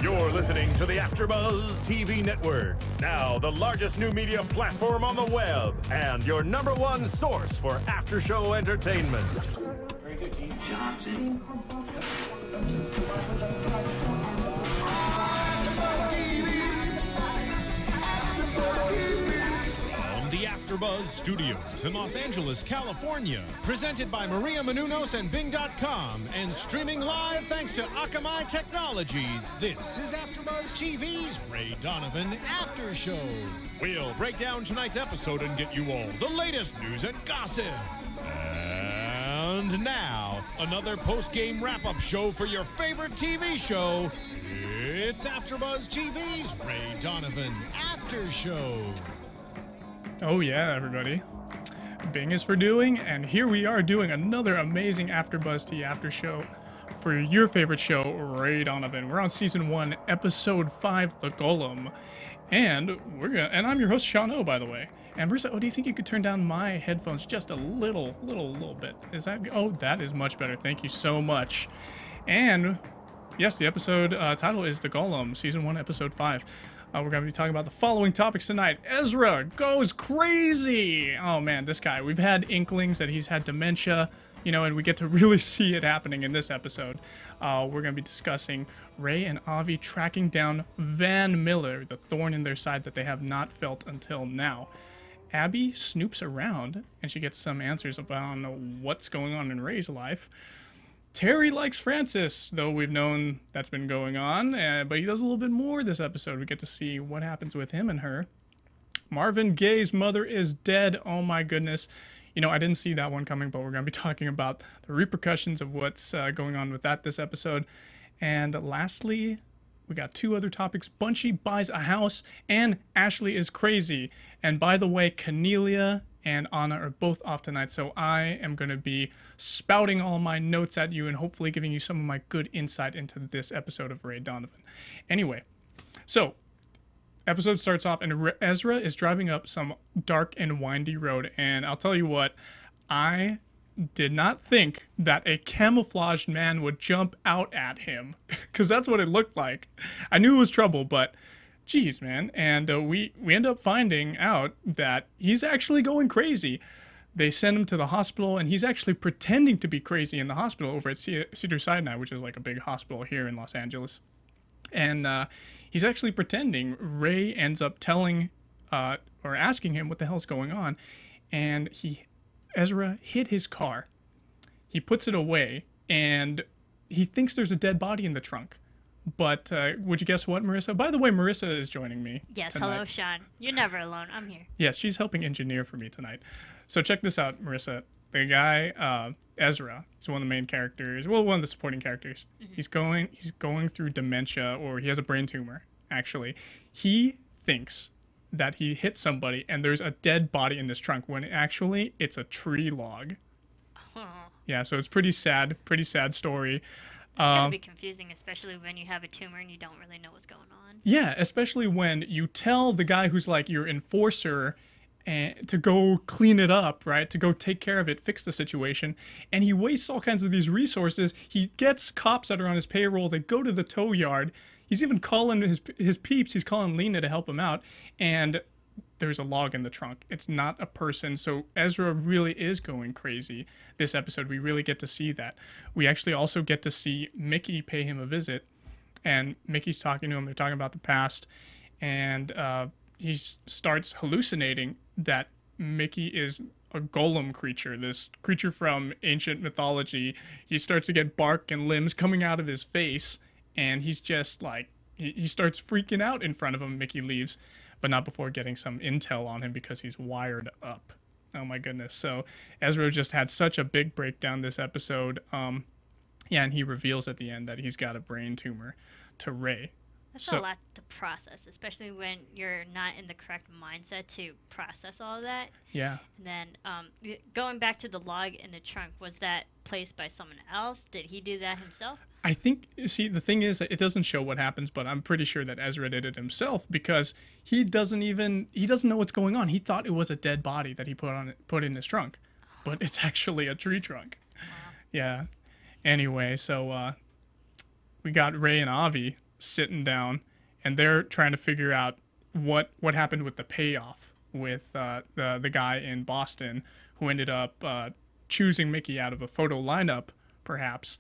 You're listening to the AFTERBUZZ TV Network, now the largest new media platform on the web, and your #1 source for after-show entertainment. Very good, Chief Johnson. From the AFTERBUZZ Studios in Los Angeles, California, presented by Maria Menounos and Bing.com, and streaming live thanks to Akamai Technologies. This is AFTERBUZZ TV's Ray Donovan After Show. We'll break down tonight's episode and get you all the latest news and gossip. And now, another post-game wrap-up show for your favorite TV show. It's AFTERBUZZ TV's Ray Donovan After Show. Oh yeah, everybody. Bing is for doing, and here we are doing another amazing AFTERBUZZ TV After Show for your favorite show, Ray Donovan. We're on Season 1, Episode 5, The Golem. And I'm your host, Sean O, by the way. And Marissa, do you think you could turn down my headphones just a little bit? Is that, that is much better. Thank you so much. And yes, the episode title is The Golem, Season 1, Episode 5. We're going to be talking about the following topics tonight. Ezra goes crazy! Oh man, this guy. We've had inklings that he's had dementia, and we get to really see it happening in this episode. We're going to be discussing Ray and Avi tracking down Van Miller, the thorn in their side that they have not felt until now. Abby snoops around, and she gets some answers about what's going on in Ray's life. Terry likes Francis, though we've known that's been going on, but he does a little bit more this episode. We get to see what happens with him and her. Marvin Gaye's mother is dead. Oh my goodness. I didn't see that one coming, but we're going to be talking about the repercussions of what's going on with that this episode. And lastly, we got two other topics. Bunchy buys a house, and Ashley is crazy. And by the way, Cornelia and Anna are both off tonight, so I am going to be spouting all my notes at you and hopefully giving you some of my good insight into this episode of Ray Donovan. Anyway, so episode starts off and Ezra is driving up some dark and windy road, and I'll tell you what, I did not think that a camouflaged man would jump out at him, because that's what it looked like. I knew it was trouble, but jeez, man. And we end up finding out that he's actually going crazy. They send him to the hospital, and he's actually pretending to be crazy in the hospital over at Cedars-Sinai, which is like a big hospital here in Los Angeles. And he's actually pretending. Ray ends up telling or asking him what the hell's going on, and Ezra hid his car. He puts it away, and he thinks there's a dead body in the trunk. But would you guess what, Marissa? By the way, Marissa is joining me Yes, tonight. Hello, Sean. You're never alone. I'm here. Yes, she's helping engineer for me tonight. So check this out, Marissa. The guy, Ezra, is one of the main characters. Well, one of the supporting characters. Mm-hmm. He's going through dementia, or he has a brain tumor, actually. He thinks that he hit somebody, and there's a dead body in this trunk, when actually it's a tree log. Oh. Yeah, so it's pretty sad story. It's going to be confusing, especially when you have a tumor and you don't really know what's going on. Yeah, especially when you tell the guy who's like your enforcer to go clean it up, right? To go take care of it, fix the situation. And he wastes all kinds of these resources. He gets cops that are on his payroll. They go to the tow yard. He's even calling his peeps. He's calling Lena to help him out. And there's a log in the trunk. It's not a person. So Ezra really is going crazy this episode. We really get to see that. We actually also get to see Mickey pay him a visit, and Mickey's talking to him. They're talking about the past, and he starts hallucinating that Mickey is a golem creature, this creature from ancient mythology. He starts to get bark and limbs coming out of his face, and he's just like, he starts freaking out in front of him. Mickey leaves, but not before getting some intel on him because he's wired up. Oh my goodness. So Ezra just had such a big breakdown this episode. And he reveals at the end that he's got a brain tumor to Ray. That's a lot to process, especially when you're not in the correct mindset to process all of that. Yeah. And then going back to the log in the trunk, was that placed by someone else? Did he do that himself? I think, see, the thing is that it doesn't show what happens, but I'm pretty sure that Ezra did it himself, because he doesn't know what's going on. He thought it was a dead body that he put in his trunk, but it's actually a tree trunk. Wow. Yeah. Anyway, so we got Ray and Avi sitting down, and they're trying to figure out what happened with the payoff with the guy in Boston who ended up choosing Mickey out of a photo lineup, perhaps.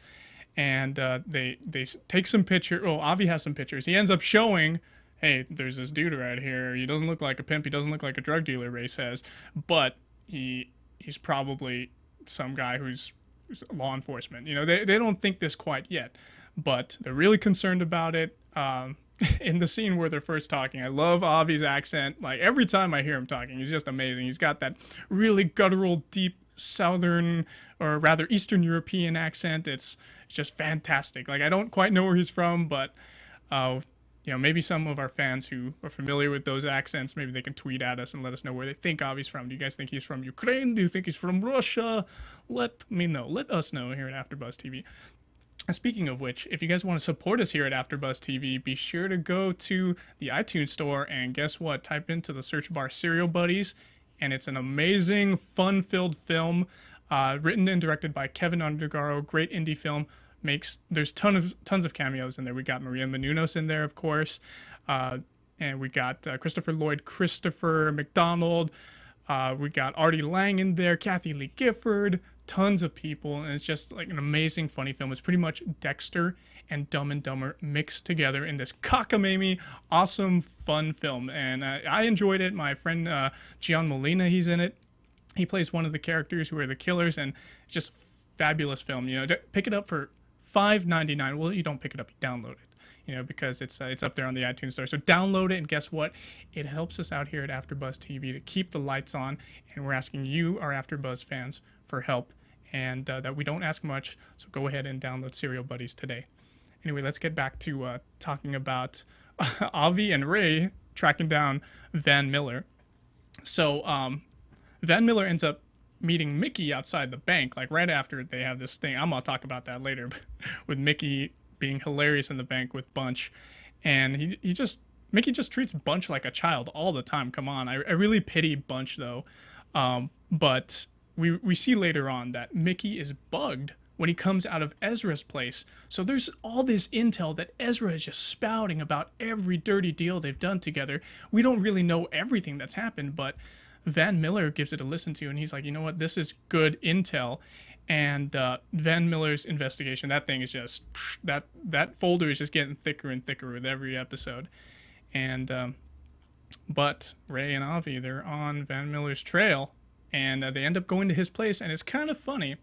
And they take some pictures. Oh, Avi has some pictures. He ends up showing, hey, there's this dude right here. He doesn't look like a pimp. He doesn't look like a drug dealer, Ray says. But he's probably some guy who's law enforcement. You know, they don't think this quite yet. But they're really concerned about it. In the scene where they're first talking, I love Avi's accent. Like, every time I hear him talking, he's just amazing. He's got that really guttural, deep Southern, or rather Eastern European accent. It's just fantastic. Like, I don't quite know where he's from, but you know, maybe some of our fans who are familiar with those accents, maybe they can tweet at us and let us know where they think Avi's from. Do you guys think he's from Ukraine? Do you think he's from Russia? Let me know. Let us know here at AfterBuzz TV. Speaking of which, if you guys want to support us here at AfterBuzz TV, be sure to go to the iTunes store and guess what? Type into the search bar Serial Buddies, and it's an amazing, fun-filled film, written and directed by Kevin Undergaro. Great indie film. There's tons of cameos in there. We got Maria Menounos in there, of course, and we got Christopher Lloyd, Christopher McDonald. We got Artie Lang in there, Kathy Lee Gifford. Tons of people, and it's just like an amazing, funny film. It's pretty much Dexter and Dumb and Dumber mixed together in this cockamamie, awesome, fun film, and I enjoyed it. My friend Gian Molina, he's in it. He plays one of the characters who are the killers, and it's just fabulous film. You know, pick it up for $5.99. Well, you don't pick it up, you download it. You know, because it's up there on the iTunes store. So download it, and guess what? It helps us out here at AfterBuzz TV to keep the lights on, and we're asking you, our AfterBuzz fans, for help, and that we don't ask much. So go ahead and download Serial Buddies today. Anyway, let's get back to talking about Avi and Ray tracking down Van Miller. So Van Miller ends up meeting Mickey outside the bank, like right after they have this thing. I'm gonna talk about that later, with Mickey being hilarious in the bank with Bunch, and Mickey just treats Bunch like a child all the time. Come on, I really pity Bunch though, but we see later on that Mickey is bugged when he comes out of Ezra's place. So there's all this intel that Ezra is just spouting about every dirty deal they've done together. We don't really know everything that's happened, but Van Miller gives it a listen to, and he's like, you know what, this is good intel. And Van Miller's investigation, that thing is just, that folder is just getting thicker and thicker with every episode. And but Ray and Avi, they're on Van Miller's trail, and they end up going to his place, and it's kind of funny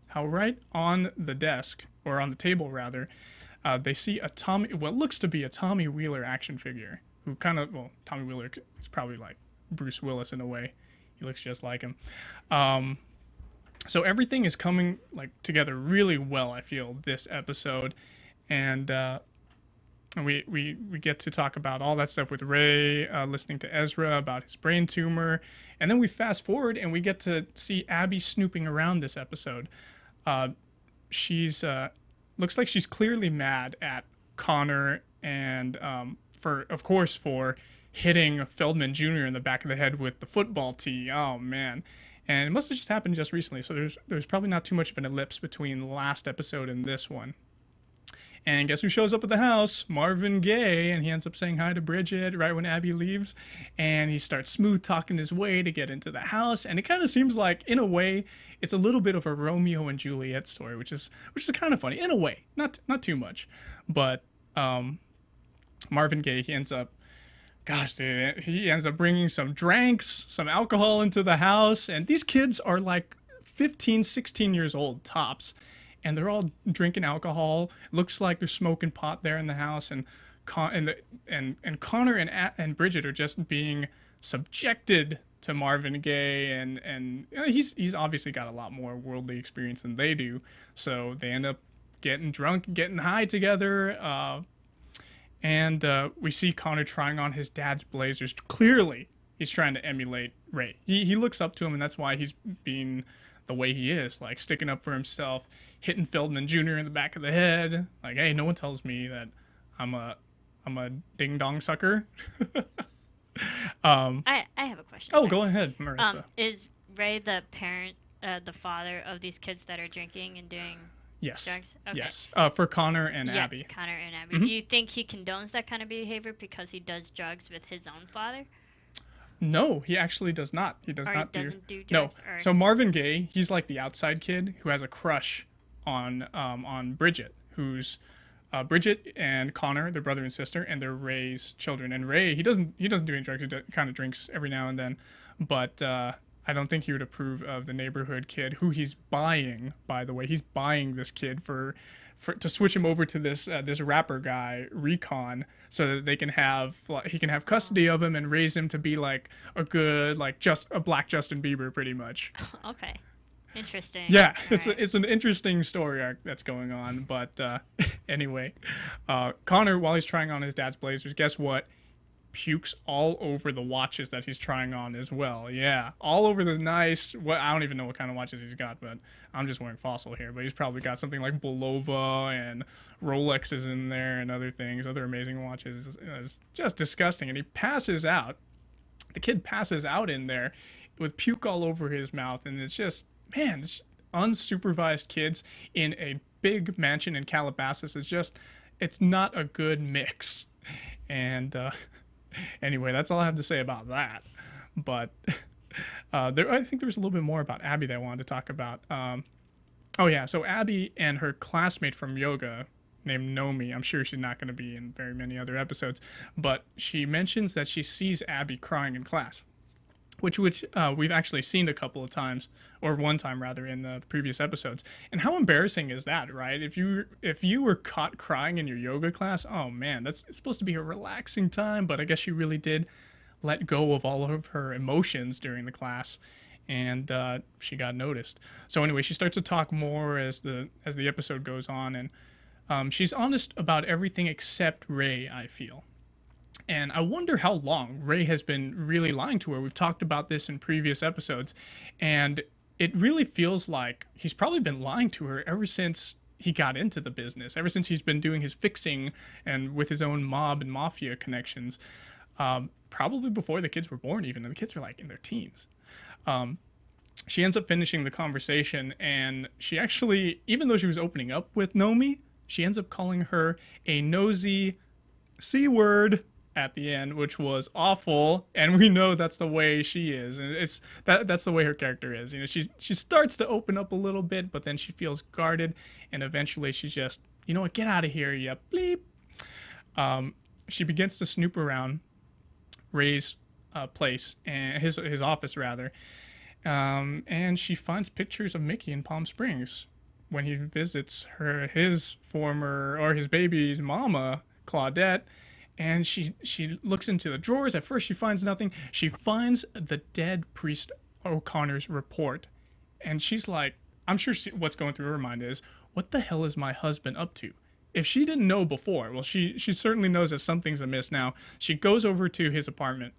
how right on the desk, or on the table rather, they see what looks to be a Tommy Wheeler action figure, who kind of, well, Tommy Wheeler is probably like Bruce Willis in a way. He looks just like him. So everything is coming like together really well, I feel, this episode, and we get to talk about all that stuff with Ray, listening to Ezra about his brain tumor, and then we fast forward and we get to see Abby snooping around this episode. She's looks like she's clearly mad at Connor, and for hitting Feldman Jr. in the back of the head with the football tee. Oh man. And it must have just happened just recently, so there's probably not too much of an ellipse between the last episode and this one. And guess who shows up at the house? Marvin Gaye, and he ends up saying hi to Bridget right when Abby leaves, and he starts smooth talking his way to get into the house, and it kind of seems like, in a way, it's a little bit of a Romeo and Juliet story, which is kind of funny, in a way, not too much, but Marvin Gaye, he ends up bringing some drinks, some alcohol into the house, and these kids are like 15, 16 years old tops, and they're all drinking alcohol. Looks like they're smoking pot there in the house, and Connor and Bridget are just being subjected to Marvin Gaye, and you know, he's obviously got a lot more worldly experience than they do, so they end up getting drunk, getting high together. And we see Connor trying on his dad's blazers. Clearly, he's trying to emulate Ray. He looks up to him, and that's why he's being the way he is, like sticking up for himself, hitting Feldman Jr. in the back of the head. Like, hey, no one tells me that I'm a ding-dong sucker. I have a question. Oh, sorry. go ahead, Marissa. Is Ray the parent, the father of these kids that are drinking and doing Yes. drugs? Okay. Yes. For Connor and Yes, Abby. Connor and Abby. Do you think he condones that kind of behavior because he does drugs with his own father? No, he actually does not. He does Or not he doesn't do No. drugs? Or... So Marvin Gaye, he's like the outside kid who has a crush on Bridget, who's Bridget and Connor, their brother and sister, and they're Ray's children. And Ray, he doesn't do any drugs. He kind of drinks every now and then, but I don't think he would approve of the neighborhood kid who he's buying. By the way, he's buying this kid for to switch him over to this rapper guy Recon, so that they can he can have custody of him and raise him to be like a good, like, just a black Justin Bieber, pretty much. Okay. Interesting. Yeah, All it's an interesting story arc that's going on. But anyway, Connor, while he's trying on his dad's blazers, guess what? Pukes all over the watches that he's trying on as well. Yeah, all over the nice. I don't even know what kind of watches he's got, but I'm just wearing Fossil here. But he's probably got something like Bulova and Rolexes in there and other things, other amazing watches. It's just disgusting. And he passes out. The kid passes out in there with puke all over his mouth, and it's just, man, it's unsupervised kids in a big mansion in Calabasas is just, it's not a good mix. And anyway, that's all I have to say about that. But I think there was a little bit more about Abby that I wanted to talk about. Oh yeah, so Abby and her classmate from yoga named Nomi, I'm sure she's not going to be in very many other episodes, but she mentions that she sees Abby crying in class. Which we've actually seen a couple of times, or one time rather, in the previous episodes. And how embarrassing is that, right? If you were caught crying in your yoga class, oh man, it's supposed to be a relaxing time, but I guess she really did let go of all of her emotions during the class, and she got noticed. So anyway, she starts to talk more as the episode goes on, and she's honest about everything except Ray, I feel. And I wonder how long Ray has been really lying to her. We've talked about this in previous episodes, and it really feels like he's probably been lying to her ever since he got into the business, ever since he's been doing his fixing and with his own mob and mafia connections, probably before the kids were born even, and the kids are like in their teens. She ends up finishing the conversation, and she actually, even though she was opening up with Nomi, she ends up calling her a nosy C-word at the end, which was awful, and we know that's the way she is, and that's the way her character is. You know, she starts to open up a little bit, but then she feels guarded, and eventually she's just, you know what, get out of here, you bleep. She begins to snoop around Ray's place, and his office rather, and she finds pictures of Mickey in Palm Springs when he visits his baby's mama, Claudette. And she looks into the drawers. At first, she finds nothing. She finds the dead priest O'Connor's report. And she's like, I'm sure what's going through her mind is, what the hell is my husband up to? If she didn't know before, well, she certainly knows that something's amiss now. She goes over to his apartment,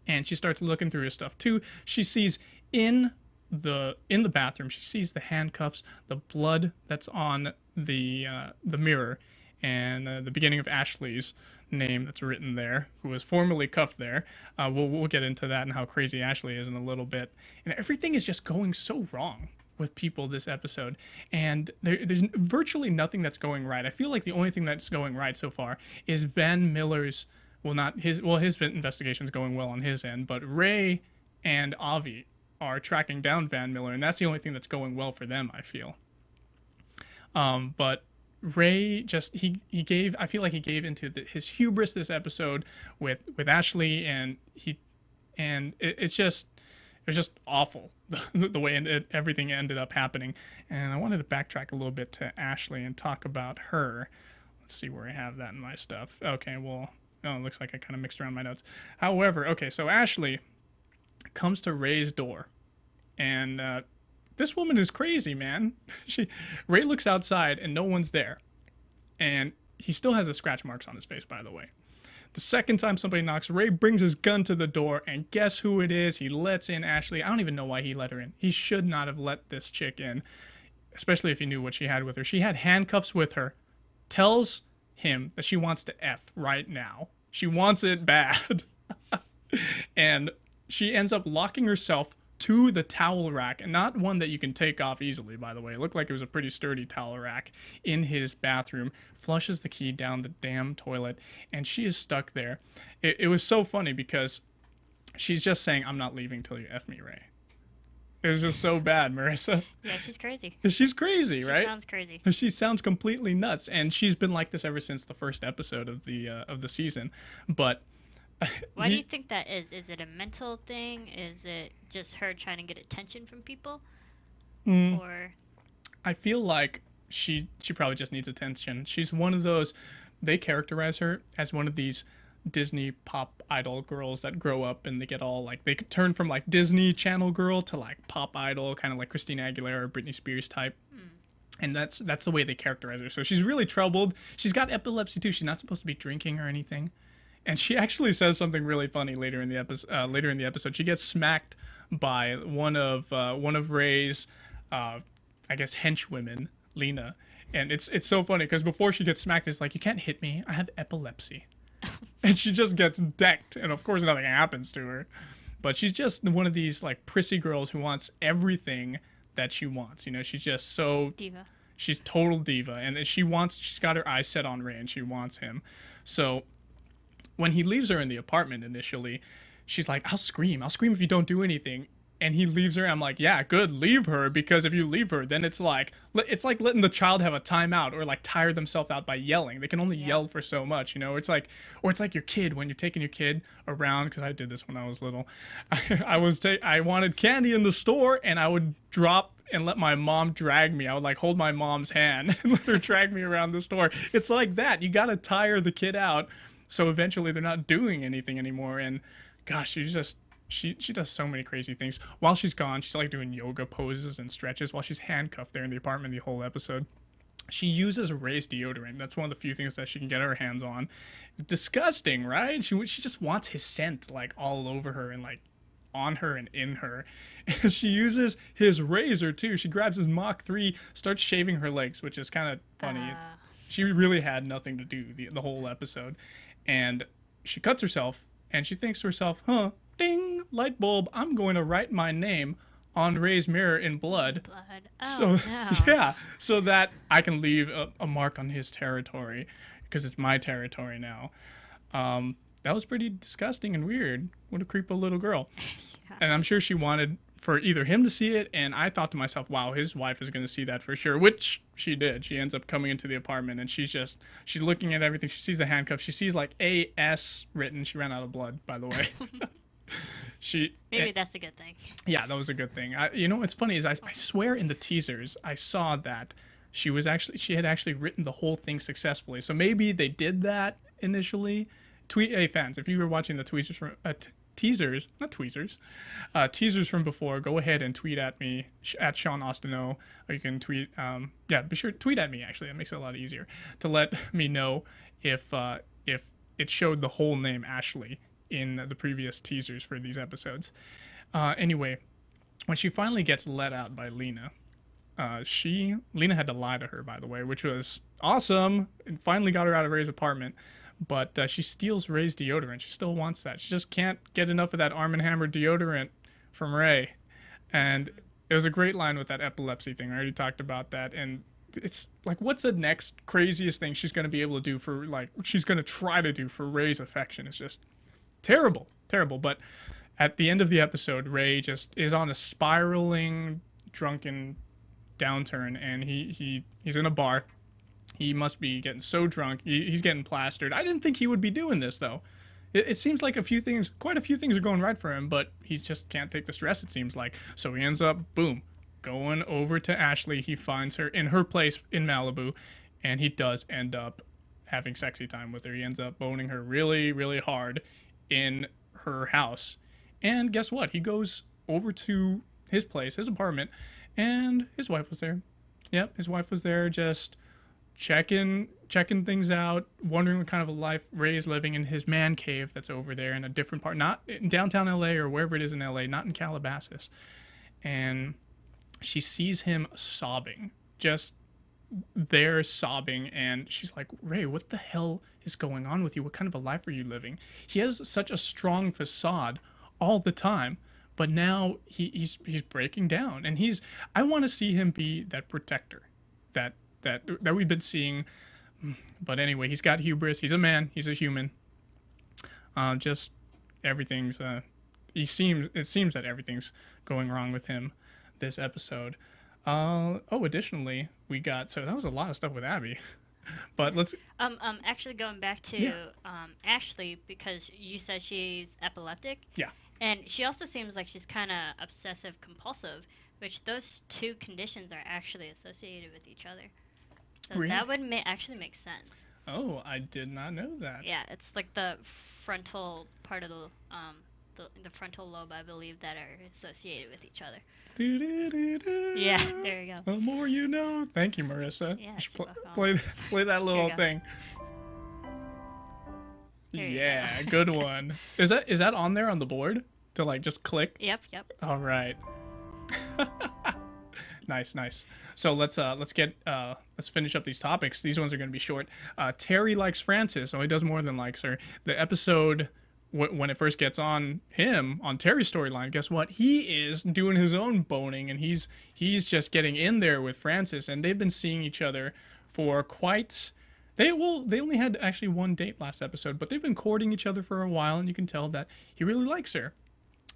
and she starts looking through his stuff, too. She sees in the bathroom, she sees the handcuffs, the blood that's on the mirror, and the beginning of Ashley's name that's written there, who was formerly cuffed there. We'll get into that and how crazy Ashley is in a little bit. And everything is just going so wrong with people this episode, and there's virtually nothing that's going right. I feel like the only thing that's going right so far is Van Miller's, his investigation's going well on his end, but Ray and Avi are tracking down Van Miller, and that's the only thing that's going well for them, I feel. But Ray just I feel like he gave into his hubris this episode with Ashley, and it was just awful the way everything ended up happening. And I wanted to backtrack a little bit to Ashley and talk about her. Let's see where I have that in my stuff. Okay, well, it looks like I kind of mixed around my notes. However, okay, so Ashley comes to Ray's door, and this woman is crazy, man. Ray looks outside and no one's there. And he still has the scratch marks on his face, by the way. The second time somebody knocks, Ray brings his gun to the door, and guess who it is? He lets in Ashley. I don't even know why he let her in. He should not have let this chick in, especially if he knew what she had with her. She had handcuffs with her, tells him that she wants to F right now. She wants it bad. And she ends up locking herself to the towel rack, and not one that you can take off easily, by the way. It looked like it was a pretty sturdy towel rack in his bathroom, flushes the key down the damn toilet, and she is stuck there. It was so funny because she's just saying, I'm not leaving till you F me, Ray. It was just so bad, Marissa. Yeah, she's crazy. She's crazy, right? She sounds crazy. She sounds completely nuts, and she's been like this ever since the first episode of the season. But why do you think that is? Is it a mental thing? Is it just her trying to get attention from people? Or I feel like she probably just needs attention. She's one of those. They characterize her as one of these Disney pop idol girls that grow up and they get all like, they could turn from like Disney Channel girl to like pop idol, kind of like Christina Aguilera or Britney Spears type. And that's the way they characterize her. So she's really troubled. She's got epilepsy too. She's not supposed to be drinking or anything. And she actually says something really funny later in the episode. She gets smacked by one of Ray's, I guess, henchwomen, Lena. And it's so funny because before she gets smacked, it's like, you can't hit me. I have epilepsy. And she just gets decked. And of course, nothing happens to her. But she's just one of these like prissy girls who wants everything that she wants. You know, she's just so diva. She's total diva. And she's got her eyes set on Ray and she wants him. So when he leaves her in the apartment initially, she's like, I'll scream if you don't do anything. And he leaves her, and I'm like, yeah, good, leave her, because if you leave her, then it's like letting the child have a timeout or like tire themselves out by yelling. They can only yell for so much, you know. It's like your kid when you're taking your kid around, because I did this when I was little. I wanted candy in the store, and I would drop and let my mom drag me. I would like hold my mom's hand and let her drag me around the store. It's like that. You gotta tire the kid out, so eventually they're not doing anything anymore. And gosh, she does so many crazy things. While she's gone, she's like doing yoga poses and stretches while she's handcuffed there in the apartment the whole episode. She uses Ray's deodorant. That's one of the few things that she can get her hands on. Disgusting, right? She just wants his scent like all over her and like on her and in her. And she uses his razor too. She grabs his Mach 3, starts shaving her legs, which is kind of funny. She really had nothing to do the whole episode. And she cuts herself and she thinks to herself, ding, light bulb, I'm going to write my name on Ray's mirror in blood. Oh, no. Yeah, so that I can leave a mark on his territory, because it's my territory now. That was pretty disgusting and weird. What a creep little girl. And I'm sure she wanted for either him to see it, and I thought to myself, wow, his wife is going to see that for sure, which she did. She ends up coming into the apartment, and she's looking at everything. She sees the handcuffs. She sees like AS written. She ran out of blood, by the way. Maybe that's a good thing. Yeah, that was a good thing. You know what's funny is I swear in the teasers I saw that she had actually written the whole thing successfully. So maybe they did that initially. Hey fans, if you were watching the teasers from before, go ahead and tweet at me at Sean Austino, or you can tweet. Be sure to tweet at me. Actually, that makes it a lot easier to let me know if it showed the whole name Ashley in the previous teasers for these episodes. Anyway, when she finally gets let out by Lena, Lena had to lie to her, by the way, which was awesome, and finally got her out of Ray's apartment. But she steals Ray's deodorant. She still wants that. She just can't get enough of that Arm & Hammer deodorant from Ray. And it was a great line with that epilepsy thing. I already talked about that. And it's like, what's the next craziest thing she's going to be able to do for, like, she's going to try to do for Ray's affection? It's just terrible. But at the end of the episode, Ray just is on a spiraling, drunken downturn, and he's in a bar. He must be getting so drunk. He's getting plastered. I didn't think he would be doing this, though. It seems like quite a few things are going right for him, but he just can't take the stress, it seems like. So he ends up, boom, going over to Ashley. He finds her in her place in Malibu, and he does end up having sexy time with her. He ends up boning her really, really hard in her house. And guess what? He goes over to his place, his apartment, and his wife was there. Yep, his wife was there, just checking things out, wondering what kind of a life Ray is living in his man cave that's over there in a different part, not in downtown LA or wherever it is in LA, not in Calabasas. And she sees him sobbing, just there sobbing, and she's like, Ray, what the hell is going on with you? What kind of a life are you living? He has such a strong facade all the time, But now he's breaking down, and I want to see him be that protector that we've been seeing. But anyway, he's got hubris. He's a man. He's a human. Just everything's. It seems that everything's going wrong with him this episode. Additionally, we got, so that was a lot of stuff with Abby. But let's actually going back to Ashley, because you said she's epileptic. Yeah. And she also seems like she's kind of obsessive compulsive, which those two conditions are actually associated with each other. So really? that would actually make sense. Oh, I did not know that. Yeah, it's like the frontal part of the frontal lobe, I believe, that are associated with each other. Yeah, there you go. The more you know. Thank you, Marissa. Yeah, play that little thing. Yeah, good one. Is that on there on the board to like just click? Yep. All right. Nice. So let's finish up these topics. These ones are going to be short. Terry likes Frances, so he does more than likes her. The episode when it first gets on Terry's storyline, guess what? He is doing his own boning, and he's just getting in there with Frances, and they've been seeing each other for quite. They only had actually one date last episode, but they've been courting each other for a while, and you can tell that he really likes her.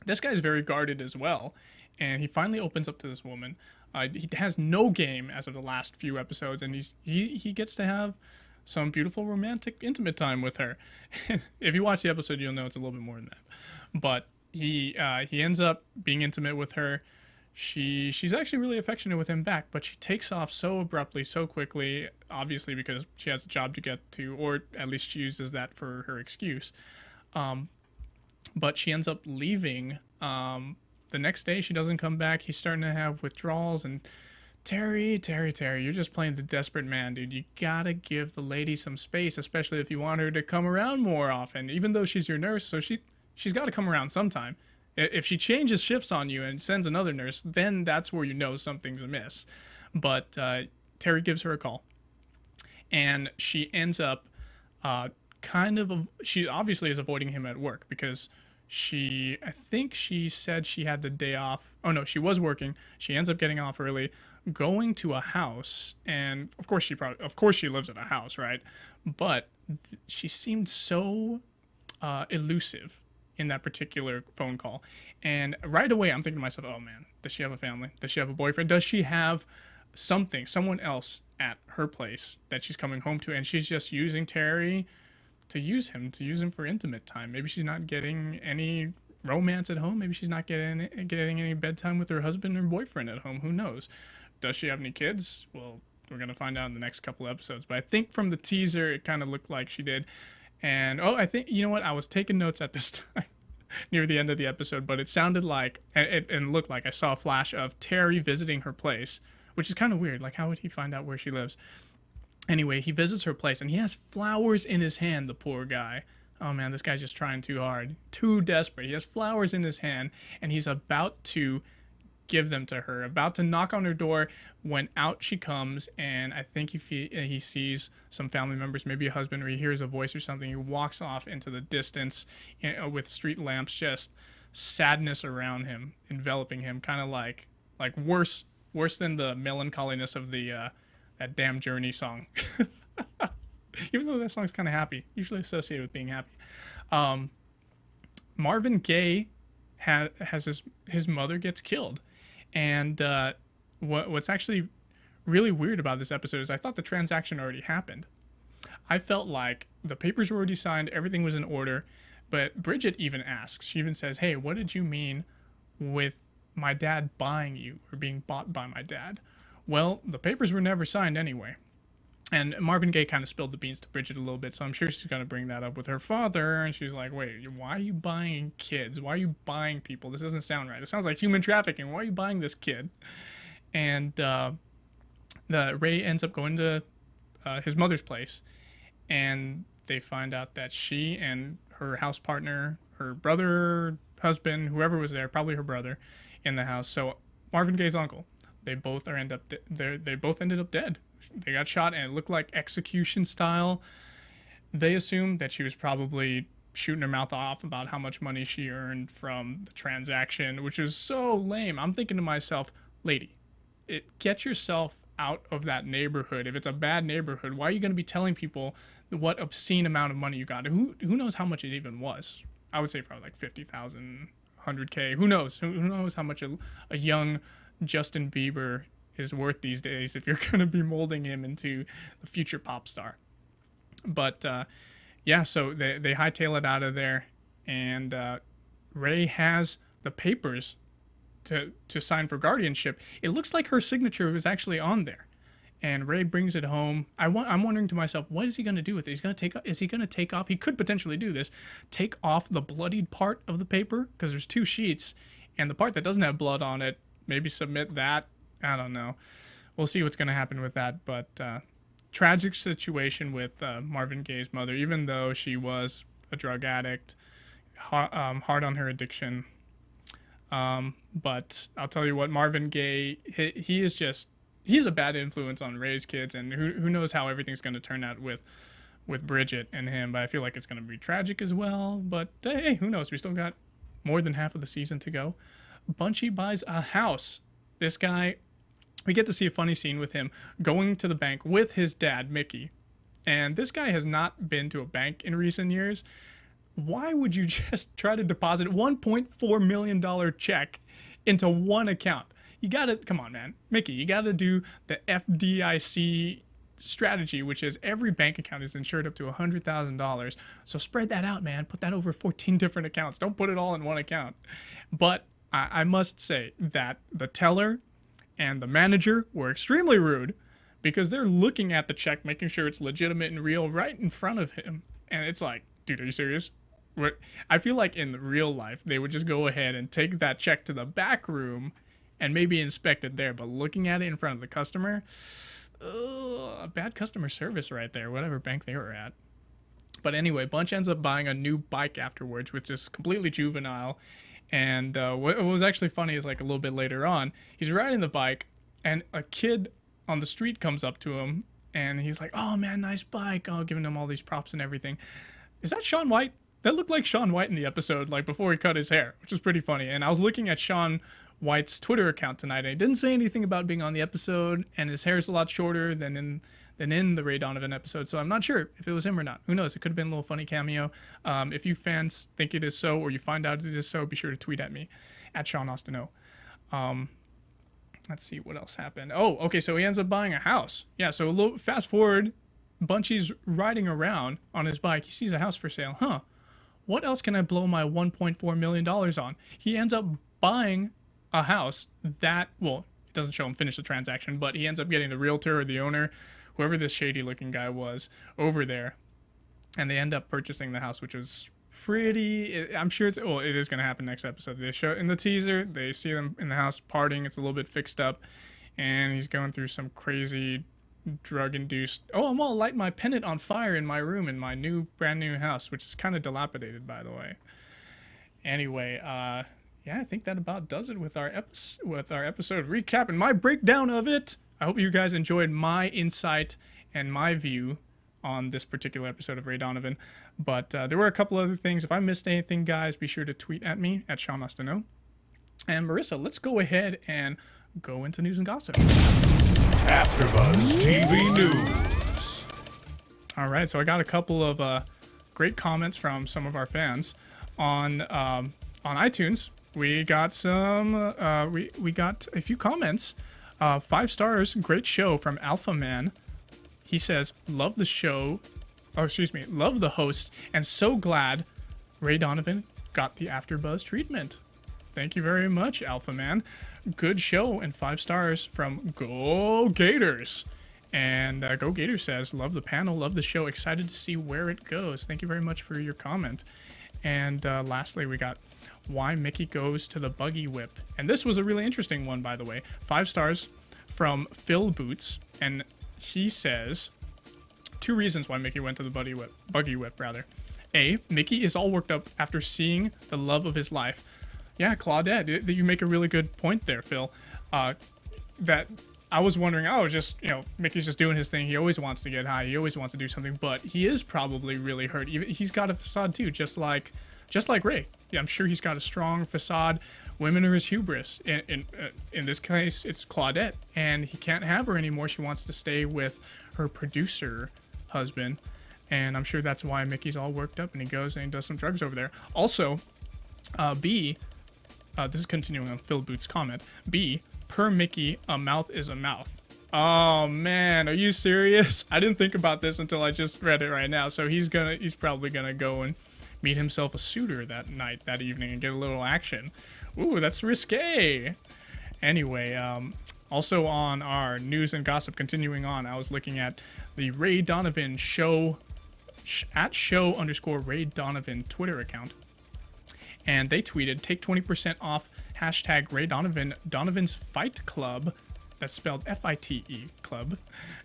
This guy's very guarded as well, and he finally opens up to this woman. He has no game as of the last few episodes, and he gets to have some beautiful romantic intimate time with her. If you watch the episode, you'll know it's a little bit more than that. But he ends up being intimate with her. She's actually really affectionate with him back, but she takes off so abruptly, so quickly, obviously because she has a job to get to, or at least she uses that for her excuse. But she ends up leaving. The next day, she doesn't come back. He's starting to have withdrawals, and Terry, you're just playing the desperate man, dude. You gotta give the lady some space, especially if you want her to come around more often, even though she's your nurse, so she's got to come around sometime. If she changes shifts on you and sends another nurse, then that's where you know something's amiss. But Terry gives her a call, and she ends up she obviously is avoiding him at work because I think she said she had the day off. Oh no, she was working. She ends up getting off early, going to a house, and of course she lives at a house, right? But she seemed so elusive in that particular phone call, and right away I'm thinking to myself, oh man, does she have a family? Does she have a boyfriend? Does she have someone else at her place that she's coming home to, and she's just using Terry to use him for intimate time? Maybe she's not getting any romance at home. Maybe she's not getting any bedtime with her husband or boyfriend at home. Who knows? Does she have any kids? Well, we're gonna find out in the next couple episodes, but I think from the teaser it kind of looked like she did. And I think, you know what, I was taking notes at this time near the end of the episode, but it sounded like and looked like I saw a flash of Terry visiting her place, which is kind of weird. Like, how would he find out where she lives? Anyway, he visits her place, and he has flowers in his hand, the poor guy. Oh man, this guy's just trying too hard, too desperate. He has flowers in his hand, and he's about to give them to her, about to knock on her door, when out she comes, and I think he sees some family members, maybe a husband, or he hears a voice or something. He walks off into the distance, with street lamps, just sadness around him, enveloping him, kind of like worse than the melancholiness of the that damn Journey song. Even though that song's kind of happy, usually associated with being happy. Marvin Gaye has his mother gets killed, and what's actually really weird about this episode is I thought the transaction already happened. I felt like the papers were already signed, everything was in order, but Bridget even asks, she even says, hey, what did you mean with my dad buying you, or being bought by my dad? Well, the papers were never signed anyway. And Marvin Gaye kind of spilled the beans to Bridget a little bit, so I'm sure she's going to bring that up with her father. And she's like, wait, why are you buying kids? Why are you buying people? This doesn't sound right. It sounds like human trafficking. Why are you buying this kid? And Ray ends up going to his mother's place, and they find out that she and her house partner, her brother, husband, whoever was there, probably her brother, in the house. So Marvin Gaye's uncle, they both ended up dead. They got shot, and it looked like execution style. They assumed that she was probably shooting her mouth off about how much money she earned from the transaction, which is so lame. I'm thinking to myself, lady, get yourself out of that neighborhood. If it's a bad neighborhood, why are you going to be telling people what obscene amount of money you got? Who knows how much it even was? I would say probably like 50,000, 100K. Who knows? Who knows how much a young Justin Bieber is worth these days if you're going to be molding him into the future pop star. But yeah, so they hightail it out of there, and Ray has the papers to sign for guardianship. It looks like her signature was actually on there, and Ray brings it home. I'm wondering to myself, what is he going to do with it? Is he going to take off? He could potentially do this. Take off the bloodied part of the paper, because there's 2 sheets, and the part that doesn't have blood on it, maybe submit that. I don't know. We'll see what's going to happen with that, but tragic situation with Marvin Gaye's mother, even though she was a drug addict, hard on her addiction. But I'll tell you what, Marvin Gaye, he's a bad influence on Ray's kids, and who knows how everything's going to turn out with Bridget and him. But I feel like it's going to be tragic as well. But hey, who knows? We still got more than half of the season to go. Bunchy buys a house. This guy, we get to see a funny scene with him going to the bank with his dad, Mickey. And this guy has not been to a bank in recent years. Why would you just try to deposit $1.4 million check into one account? You gotta, come on, man. Mickey, you gotta do the FDIC strategy, which is every bank account is insured up to $100,000. So spread that out, man. Put that over 14 different accounts. Don't put it all in one account. But I must say that the teller and the manager were extremely rude, because they're looking at the check, making sure it's legitimate and real right in front of him. And it's like, dude, are you serious? I feel like in real life, they would just go ahead and take that check to the back room and maybe inspect it there. But looking at it in front of the customer, bad customer service right there, whatever bank they were at. But anyway, Bunch ends up buying a new bike afterwards, which is completely juvenile. And what was actually funny is, like, a little bit later on, he's riding the bike, and a kid on the street comes up to him, and he's like, "Oh man, nice bike!" Oh, giving him all these props and everything. Is that Shaun White? That looked like Shaun White in the episode, like before he cut his hair, which was pretty funny. And I was looking at Shaun White's Twitter account tonight, and he didn't say anything about being on the episode, and his hair's a lot shorter than in the Ray Donovan episode, so I'm not sure if it was him or not. Who knows? It could have been a little funny cameo. If you fans think it is so, or you find out it is so, be sure to tweet at me, at Sean Ostino. Let's see what else happened. Oh, okay, so he ends up buying a house. Yeah, so a little fast forward, Bunchy's riding around on his bike. He sees a house for sale. Huh, what else can I blow my $1.4 million on? He ends up buying a house that, well, it doesn't show him finish the transaction, but he ends up getting the realtor or the owner, whoever this shady looking guy was, over there, and they end up purchasing the house, which was pretty, I'm sure it is going to happen next episode. They show in the teaser, they see them in the house partying. It's a little bit fixed up, and he's going through some crazy drug-induced, oh, I'm gonna light my pennant on fire in my room in my brand new house, which is kind of dilapidated, by the way. Anyway, yeah, I think that about does it with our episode recap and my breakdown of it. I hope you guys enjoyed my insight and my view on this particular episode of Ray Donovan. But there were a couple other things. If I missed anything, guys, be sure to tweet at me at Sean Ostino. And Marissa, let's go ahead and go into news and gossip. AfterBuzz TV News. All right, so I got a couple of great comments from some of our fans on iTunes. We got some. We got a few comments. 5 stars, great show from Alpha Man. He says, love the show. Oh, excuse me, love the host, and so glad Ray Donovan got the AfterBuzz treatment. Thank you very much, Alpha Man. Good show, and 5 stars from Go Gators. And Go Gators says, love the panel, love the show, excited to see where it goes. Thank you very much for your comment. And lastly, we got Why Mickey Goes to the Buggy Whip. And this was a really interesting one, by the way. 5 stars from Phil Boots, and he says 2 reasons why Mickey went to the Buggy Whip. A, Mickey is all worked up after seeing the love of his life. Yeah, Claudette, you make a really good point there, Phil. That I was wondering, oh, just, Mickey's just doing his thing. He always wants to get high. He always wants to do something, but he is probably really hurt. He's got a facade too, just like Ray. Yeah, I'm sure he's got a strong facade. Women are his hubris. In this case, it's Claudette, and he can't have her anymore. She wants to stay with her producer husband, and I'm sure that's why Mickey's all worked up and he goes and he does some drugs over there. Also, B, this is continuing on Phil Booth's comment. B, per Mickey, a mouth is a mouth. Oh man, are you serious? I didn't think about this until I just read it right now. So he's probably gonna go and meet himself a suitor that evening and get a little action. Ooh, that's risque. Anyway, also on our news and gossip, continuing on, I was looking at the Ray Donovan show at show_Ray Donovan Twitter account. And they tweeted, take 20% off hashtag Ray Donovan, Donovan's Fight Club, that's spelled F-I-T-E, club,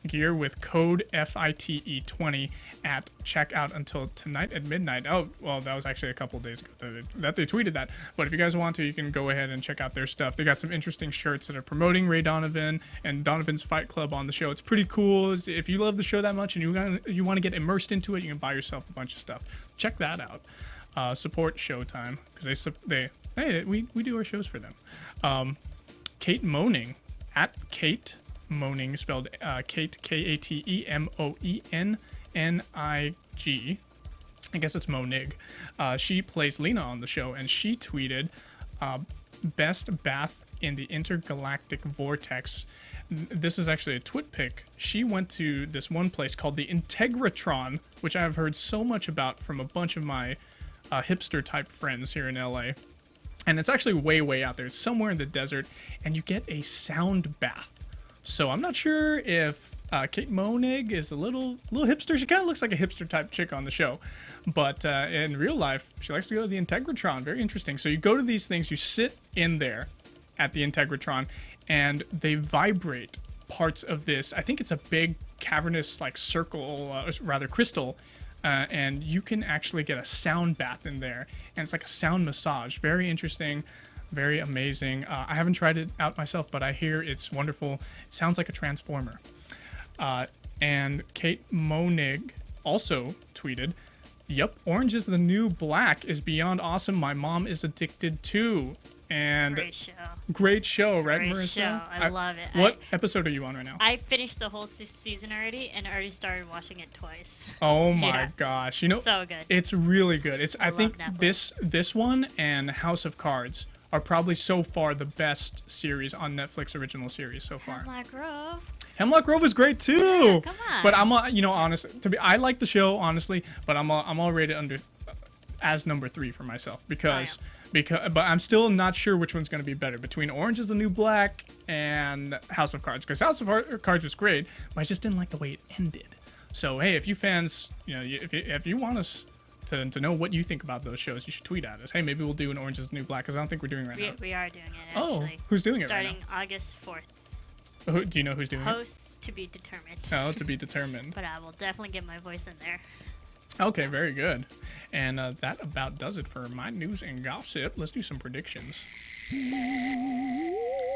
gear with code FITE20 at checkout until tonight at midnight. Oh, well, that was actually a couple days ago that they tweeted that. But if you guys want to, you can go ahead and check out their stuff. They got some interesting shirts that are promoting Ray Donovan and Donovan's Fight Club on the show. It's pretty cool. If you love the show that much and you want to get immersed into it, you can buy yourself a bunch of stuff. Check that out. Support Showtime, because we do our shows for them. Kate Moaning, at Kate Moaning, spelled Kate, K-A-T-E-M-O-E-N-N-I-G. I guess it's Monig. She plays Lena on the show, and she tweeted, best bath in the intergalactic vortex. This is actually a twit pic. She went to this one place called the Integratron, which I've heard so much about from a bunch of my hipster type friends here in LA. And it's actually way out there. It's somewhere in the desert, and you get a sound bath. So I'm not sure if Kate Monig is a little hipster. She kind of looks like a hipster type chick on the show, but in real life, she likes to go to the Integratron. Very interesting. So you go to these things, you sit in there at the Integratron, and they vibrate parts of this. I think it's a big cavernous like circle, rather crystal. And you can actually get a sound bath in there, and it's like a sound massage. Very interesting, very amazing. I haven't tried it out myself, but I hear it's wonderful. It sounds like a transformer. And Kate Monig also tweeted, "Yep, Orange is the New Black is beyond awesome. My mom is addicted too." And great show, right, Great Marissa? show. I love it. What episode are you on right now? I finished the whole season already and already started watching it twice. Oh my gosh. You know, so good. It's really good. I think Netflix. this one and House of Cards are probably so far the best series on Netflix original series so far. Hemlock Grove is great too. Yeah, come on. But honestly, I like the show honestly, but I'm all rated under as number 3 for myself because but I'm still not sure which one's going to be better between Orange is the New Black and House of Cards, because House of Cards was great, but I just didn't like the way it ended. So hey, if you fans, if you want us to know what you think about those shows, you should tweet at us. Hey, maybe we'll do an Orange is the New Black, because I don't think we're doing it right now. We are doing it, actually. Oh, who's doing it right now? Starting August 4th. Do you know who's doing it? Hosts to be determined. Oh, to be determined. But I will definitely get my voice in there. Okay, very good. And that about does it for my news and gossip. Let's do some predictions.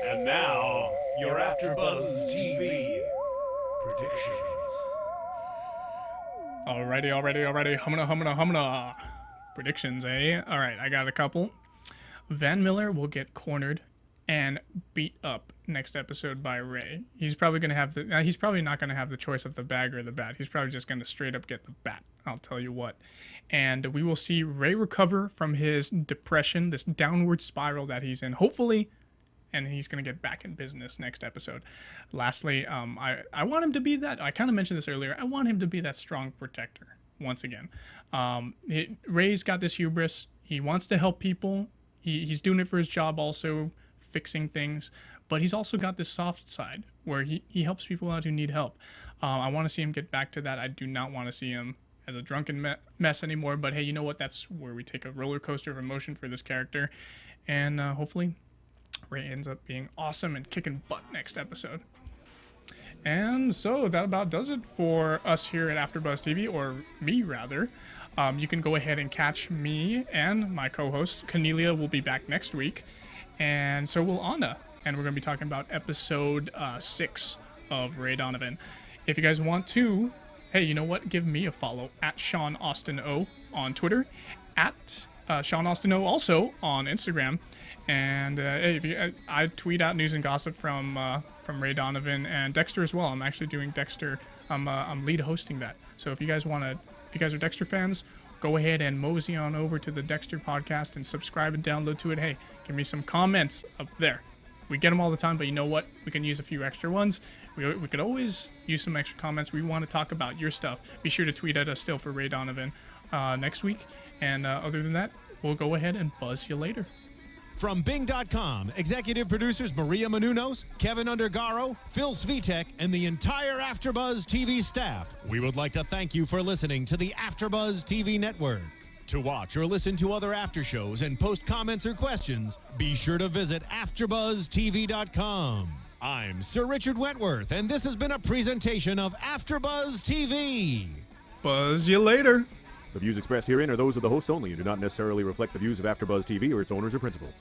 And now, your AfterBuzz TV predictions. Alrighty. Humna. Predictions, eh? Alright, I got a couple. Van Miller will get cornered and beat up next episode by Ray. He's probably gonna have he's probably not gonna have the choice of the bag or the bat. He's probably just gonna straight up get the bat. I'll tell you what. And we will see Ray recover from his depression, this downward spiral that he's in, hopefully, and he's gonna get back in business next episode. Lastly, I want him to be that. I kind of mentioned this earlier. I want him to be that strong protector once again. Ray's got this hubris. He wants to help people. He's doing it for his job also, fixing things, but he's also got this soft side where he helps people out who need help. I want to see him get back to that. I do not want to see him as a drunken mess anymore, but hey, you know what? That's where we take a roller coaster of emotion for this character, and hopefully Ray ends up being awesome and kicking butt next episode. And so that about does it for us here at AfterBuzz TV, or me rather. You can go ahead and catch me and my co-host Cornelia will be back next week. And so will Anna. and we're going to be talking about episode 6 of Ray Donovan. If you guys want to, hey, you know what? Give me a follow at Sean Austin O on Twitter, at Sean Austin O also on Instagram, and hey, I tweet out news and gossip from Ray Donovan and Dexter as well. I'm actually doing Dexter. I'm lead hosting that. So if you guys are Dexter fans, go ahead and mosey on over to the Dexter podcast and subscribe and download to it. Hey, give me some comments up there. We get them all the time, but you know what? We can use a few extra ones. We could always use some extra comments. We want to talk about your stuff. Be sure to tweet at us still for Ray Donovan next week. And other than that, we'll go ahead and buzz you later. From Bing.com, executive producers Maria Menounos, Kevin Undergaro, Phil Svitek, and the entire AfterBuzz TV staff, we would like to thank you for listening to the AfterBuzz TV network. To watch or listen to other after shows and post comments or questions, be sure to visit AfterBuzzTV.com. I'm Sir Richard Wentworth, and this has been a presentation of AfterBuzz TV. Buzz you later. The views expressed herein are those of the hosts only and do not necessarily reflect the views of AfterBuzz TV or its owners or principals.